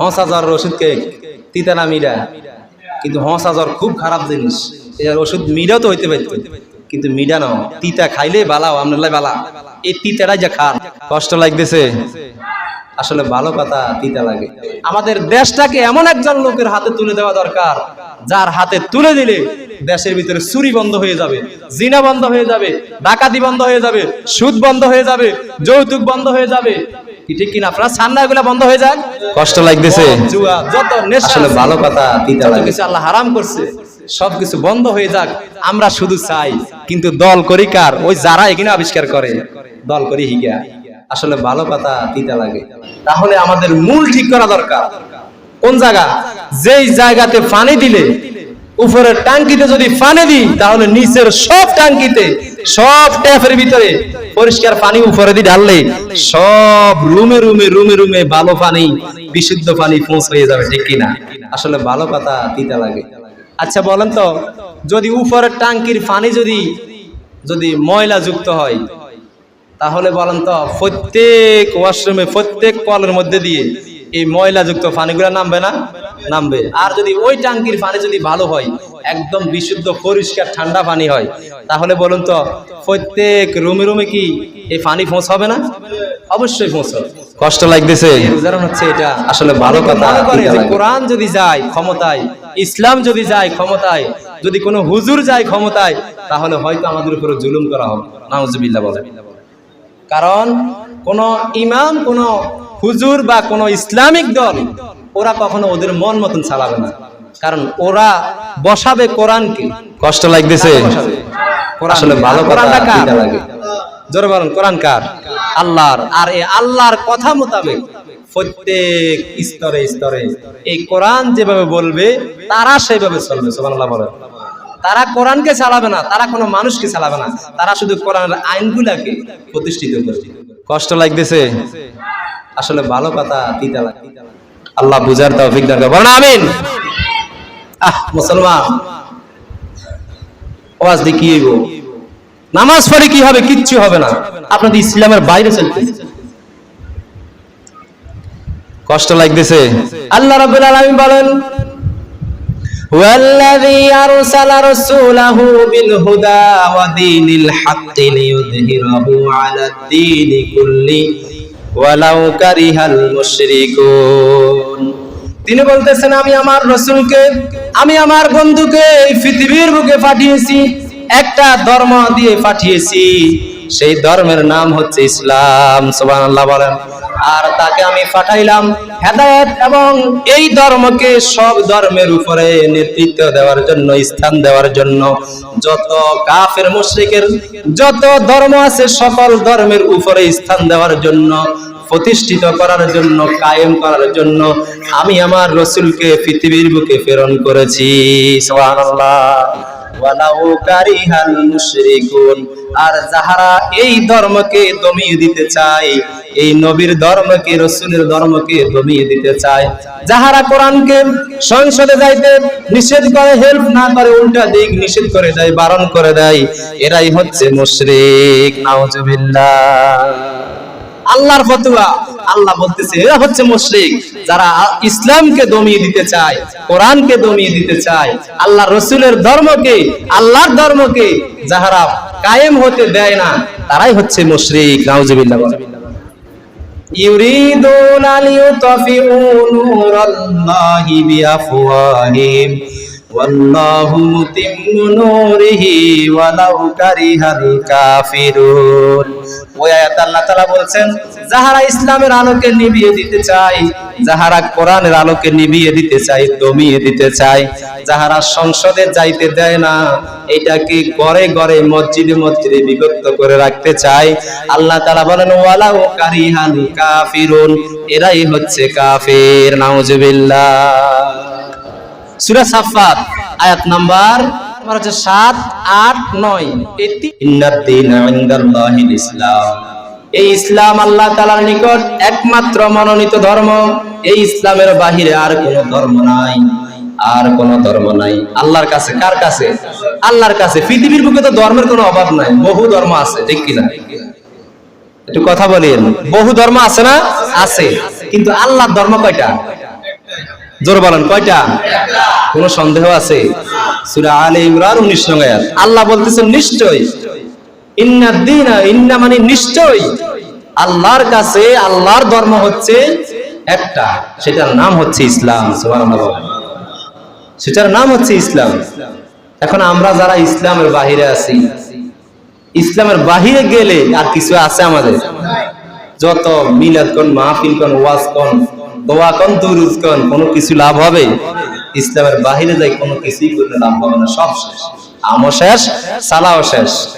হঁসা জ্বর ওষুধকে তিতা না মিডা, কিন্তু হঁসা জ্বর খুব খারাপ জিনিস। এর ওষুধ মিডাও তো হইতে পারত, কিন্তু মিডা নাও, তিতা খাইলে বালাও আপনার বালা, এই তিতাটাই যে খান কষ্ট লাগতেছে, আসলে ভালো কথা তিতা লাগে। আমাদের দেশটাকে এমন একজন লোকের হাতে তুলে দেওয়া দরকার, যার হাতে তুলে দিলে দেশের ভিতরে চুরি বন্ধ হয়ে যাবে, জিনা বন্ধ হয়ে যাবে, ডাকাতি বন্ধ হয়ে যাবে, সুদ বন্ধ হয়ে যাবে, যৌতুক বন্ধ হয়ে যাবে। কি ঠিক কিনা? আপনারা সান্না এগুলা বন্ধ হয়ে যায়। কষ্ট লাগতেছে, জুয়া যত নেশা, আসলে ভালো কথা তিতা লাগে। কিছু আল্লাহ হারাম করছে সবকিছু বন্ধ হয়ে যাক, আমরা শুধু চাই। কিন্তু দল করি কার? ওই যারা এখানে আবিষ্কার করে দল করি হিগা, আসলে ভালো কথা তিতা লাগে। তাহলে আমাদের মূল ঠিক করা দরকার কোন জায়গা? যেই জায়গাতে পানি দিলে, উপরের ট্যাঙ্কিতে যদি পানি দিই, তাহলে নিচের সব ট্যাঙ্কিতে, সব ট্যাপের ভিতরে পরিষ্কার পানি উপরে দিয়ে ঢাললে সব রুমে রুমে রুমে রুমে ভালো পানি, বিশুদ্ধ পানি পৌঁছে হয়ে যাবে। ঠিক কিনা? আসলে ভালো কথা তিতা লাগে। আচ্ছা বলেন তো, যদি উপরের ট্যাঙ্কির পানি যদি ময়লা যুক্ত হয়, তাহলে বলেন তো প্রত্যেক ওয়াশরুমে, প্রত্যেক কলের মধ্যে দিয়ে এই ময়লা যুক্ত পানিগুলো নামবে না? নামবে। আর যদি ওই ট্যাঙ্কির পানি যদি ভালো হয়, একদম বিশুদ্ধ পরিষ্কার ঠান্ডা পানি হয়, তাহলে বলুন তো প্রত্যেক রুমে রুমে কি এই পানি পৌঁছাবে না? অবশ্যই পৌঁছাবে। কষ্ট লাগতেছে, উদাহরণ হচ্ছে এটা। আসলে ভালো কথা করে যে কোরআন যদি যায় ক্ষমতায়, ইসলাম যদি যায় ক্ষমতায়, যদি কোনো হুজুর যায় ক্ষমতায়, তাহলে হয়তো আমাদের উপরে জুলুম করা হবে। নাউজুবিল্লাহ বলে। কারণ কোন ইমাম, কোন হুজুর বা কোন ইসলামিক দল, ওরা কখনো ওদের মন মতন চালাবে না, কারণ ওরা বসাবে কোরআনকে। কষ্ট লাগতেছে, আসলে ভালো কোরআনটা কার লাগে? জোরে বলেন, কোরআন কার? আল্লাহর। আর এই আল্লাহর কথা মোতাবেক প্রত্যেক স্তরে স্তরে এই কোরআন যেভাবে বলবে তারা সেভাবে চলবে। সুবহানাল্লাহ বলেন। তারা কোরআনকে চালাবে না, তারা কোনো মানুষকে চালাবে না, তারা শুধু কোরআনের আইনগুলাকে প্রতিষ্ঠিত করবে। কষ্ট লাগতেছে, আসলে ভালো কথা তিতা লাগে। আল্লাহ বুঝার তৌফিক দান করুন, বলেন আমিন। মুসলমান, ওয়াজ দিয়ে কি হইব? নামাজ পড়ে কি হবে? কিচ্ছু হবে না। আপনাদের ইসলামের বাইরে চলতেছে। কষ্ট লাগতেছে। আল্লাহ রাব্বুল আলামিন বলেন, والذي أرسل رسوله بالهدى ودين الحق ليظهره على الدين كله ولو كره المشركون। তিনি বলতেছেন, আমি আমার রাসূলকে, আমি আমার বন্ধুকে এই পৃথিবীর বুকে পাঠিয়েছি, একটা ধর্ম দিয়ে পাঠিয়েছি, সেই ধর্মের নাম হচ্ছে ইসলাম। সুবহানাল্লাহ বলেন। আর তাকে আমি পাঠাইলাম হেদায়েত এবং এই ধর্মকে সব ধর্মের উপরে নেতৃত্ব দেওয়ার জন্য, স্থান দেওয়ার জন্য। যত কাফের মুশরিকের যত ধর্ম আছে, সকল ধর্মের উপরে স্থান দেওয়ার জন্য, প্রতিষ্ঠিত করার জন্য, কায়েম করার জন্য আমি আমার রাসূলকে পৃথিবীর বুকে প্রেরণ করেছি। সুবহানাল্লাহ। ওয়ালাউ কারিহাল মুশরিকুন। আর যাহারা এই ধর্মকে দমিয়ে দিতে চায়, এই নবীর ধর্মকে, রাসূলের ধর্মকে দমিয়ে দিতে চায়, যাহারা কোরআনকে সংসদে যাইতে নিষেধ করে, হেল্প না করে, উল্টা দিক নিষেধ করে দেয়, বারণ করে দেয়, এরাই হচ্ছে মুশরিক। নাউজুবিল্লাহ। আল্লাহর ফতোয়া, আল্লাহ বলতেছে এরা হচ্ছে মুশরিক, যারা ইসলামকে দমিয়ে দিতে চায়, কোরআনকে দমিয়ে দিতে চায়, আল্লাহর রাসূলের ধর্মকে, আল্লাহর ধর্মকে যারা কায়েম হতে দেয় না, তারাই হচ্ছে মুশরিক। নাউজুবিল্লাহ। ইউরিদুনা লিইউতফিউ নূরাল্লাহি বিআফওয়াহিহিম ওয়াল্লাহু মুতিম্মু নূরিহি ওয়ালাউ কারিহাল কাফিরুন। ওই আয়াতে আল্লাহ তাআলা বলছেন, যাহারা ইসলামের আলোকে নিভিয়ে দিতে চায়, যাহারা কোরআনের আলোকে নিভিয়ে দিতে চায়, দমিয়ে দিতে চায়, যাহারা সংসদে যাইতে দেয় না, এটাকে ঘরে ঘরে, মসজিদে মসজিদে বিভক্ত করে রাখতে চায়, আল্লাহ তাআলা বলেন ওয়ালাউ কারিহাল কাফিরুন, এরাই হচ্ছে কাফির। নাউজুবিল্লাহ। সূরা সাফফাত আয়াত নাম্বার 7, 8, 9। ইন্নাদ-দীনা ইনদাল্লাহিল ইসলাম। এই ইসলাম আল্লাহ তাআলার নিকট একমাত্র মনোনীত ধর্ম। এই ইসলামের বাহিরে আর কোনো ধর্ম নাই, আর কোনো ধর্ম নাই। আল্লাহর কাছে, কার কাছে? আল্লাহর কাছে। পৃথিবীর বুকে তো ধর্মের কোনো অভাব নাই, বহু ধর্ম আছে, ঠিক কিনা? একটু কথা বলেন। বহু ধর্ম আছে না? আছে। কিন্তু আল্লাহর ধর্ম কয়টা? জোর বলেন কয়টা? কোন সন্দেহ আছে? সূরা আলে ইমরান 19 নং আয়াত আল্লাহ বলতেছেন নিশ্চয়, ইন্নাদ দীনা, ইন্না মানে নিশ্চয়, আল্লাহর কাছে আল্লাহর ধর্ম হচ্ছে একটা, সেটার নাম হচ্ছে ইসলাম। সুবহানাল্লাহ, সেটার নাম হচ্ছে ইসলাম। এখন আমরা যারা ইসলামের বাহিরে আছি, ইসলামের বাহিরে গেলে আর কিছু আছে আমাদের? যত মিলাদ কোন, মাহফিল কোন, ওয়াজ কোন, দোয়া কোন, দুরুদ কোন, কোনো কিছু লাভ হবে? ইসলামের বাহিরে যাই কোনো কিছুই করলে লাভ হবে না, সব শেষ, আমও শেষ, সালাও শেষ।